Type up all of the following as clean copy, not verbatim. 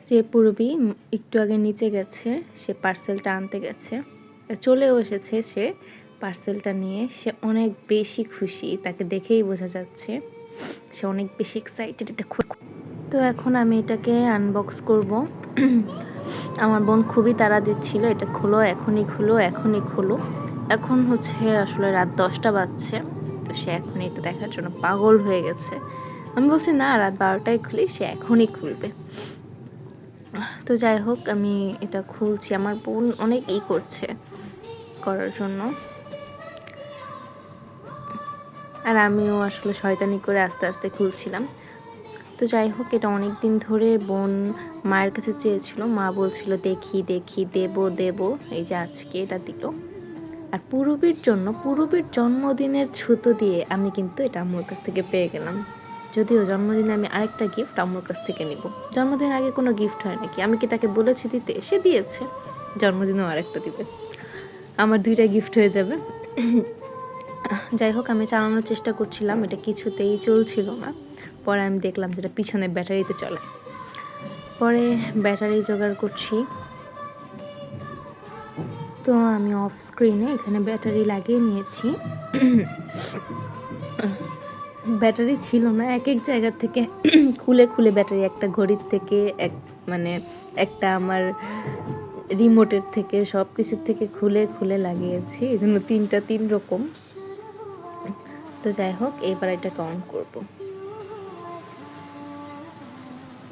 যে পূরবী একটু আগে নিচে গেছে, সে পার্সেলটা আনতে গেছে, চলেও এসেছে সে পার্সেলটা নিয়ে। সে অনেক বেশি খুশি, তাকে দেখেই বোঝা যাচ্ছে সে অনেক বেশি এক্সাইটেড এটা। তো এখন আমি এটাকে আনবক্স করব। আমার বোন খুবই তাড়া দিচ্ছিল, এটা খোলো, এখনই খোলো, এখনই খোলো। এখন হচ্ছে আসলে রাত 10টা বাজছে, তো সে এখন এটা দেখার জন্য পাগল হয়ে গেছে। আমি বলছি না, রাত 12টায় খুলি, সে এখনই খুলবে। তো যাই হোক, আমি এটা খুলছি। আমার বোন অনেক করছে করার জন্য, আর আমিও আসলে শয়তানি করে আস্তে আস্তে খুলছিলাম। তো যাই হোক, এটা অনেক দিন ধরে বোন মায়ের কাছে চেয়েছিল, মা বলছিল দেখি দেখি, দেব দেব, এই যে আজকে এটা দিল। আর পূরবীর জন্য, পূরবীর জন্মদিনের ছুতো দিয়ে আমি কিন্তু এটা আম্মুর কাছ থেকে পেয়ে গেলাম। যদিও জন্মদিনে আমি আরেকটা গিফট আম্মুর কাছ থেকে নিব। জন্মদিন আগে কোনো গিফট হয় নাকি? আমি কি তাকে বলেছি দিতে? সে দিয়েছে, জন্মদিনেও আরেকটা দিবে, আমার 2টা গিফট হয়ে যাবে। যাই হোক, আমি চালানোর চেষ্টা করছিলাম, এটা কিছুতেই চলছিল না। পরে আমি দেখলাম যেটা পিছনে ব্যাটারিতে চলে। পরে ব্যাটারি জোগাড় করছি, তো আমি অফ স্ক্রিনে এখানে ব্যাটারি লাগিয়ে নিয়েছি। ব্যাটারি ছিল না, এক এক জায়গা থেকে খুলে খুলে ব্যাটারি, একটা ঘড়ির থেকে, মানে একটা আমার রিমোটের থেকে, সব কিছুর থেকে খুলে খুলে লাগিয়েছি, এই জন্য 3 রকম। তো যাই হোক, এবার এটাকে অন করব।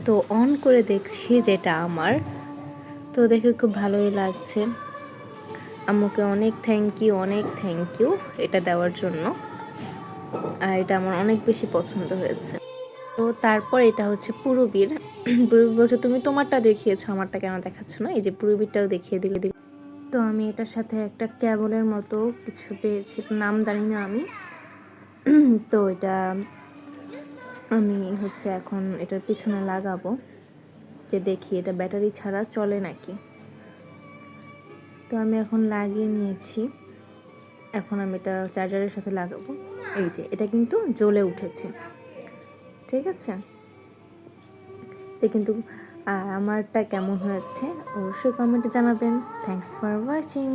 তো অন করে দেখছি যেটা আমার, তো দেখে খুব ভালোই লাগছে। আম্মুকে অনেক থ্যাংক ইউ, অনেক থ্যাংক ইউ এটা দেওয়ার জন্য। আর এটা আমার অনেক বেশি পছন্দ হয়েছে। তো তারপর এটা হচ্ছে পূরবীর। পূরবী বলছে তুমি তোমারটা দেখিয়েছো, আমারটা কেন দেখাচ্ছ না? এই যে পূরবীরটাও দেখিয়ে দিলে। তো আমি এটার সাথে একটা ক্যাবলের মতো কিছু পেয়েছি, নাম জানি না আমি। তো এটা আমি হচ্ছে এখন এটার পিছনে লাগাবো, যে দেখি এটা ব্যাটারি ছাড়া চলে নাকি। তো আমি এখন লাগিয়ে নিয়েছি, এখন আমি এটা চার্জারের সাথে লাগাবো। এই যে এটা কিন্তু জ্বলে উঠেছে, ঠিক আছে? এটা কিন্তু আমারটা কেমন হয়েছে অবশ্যই কমেন্টে জানাবেন। Thanks for watching.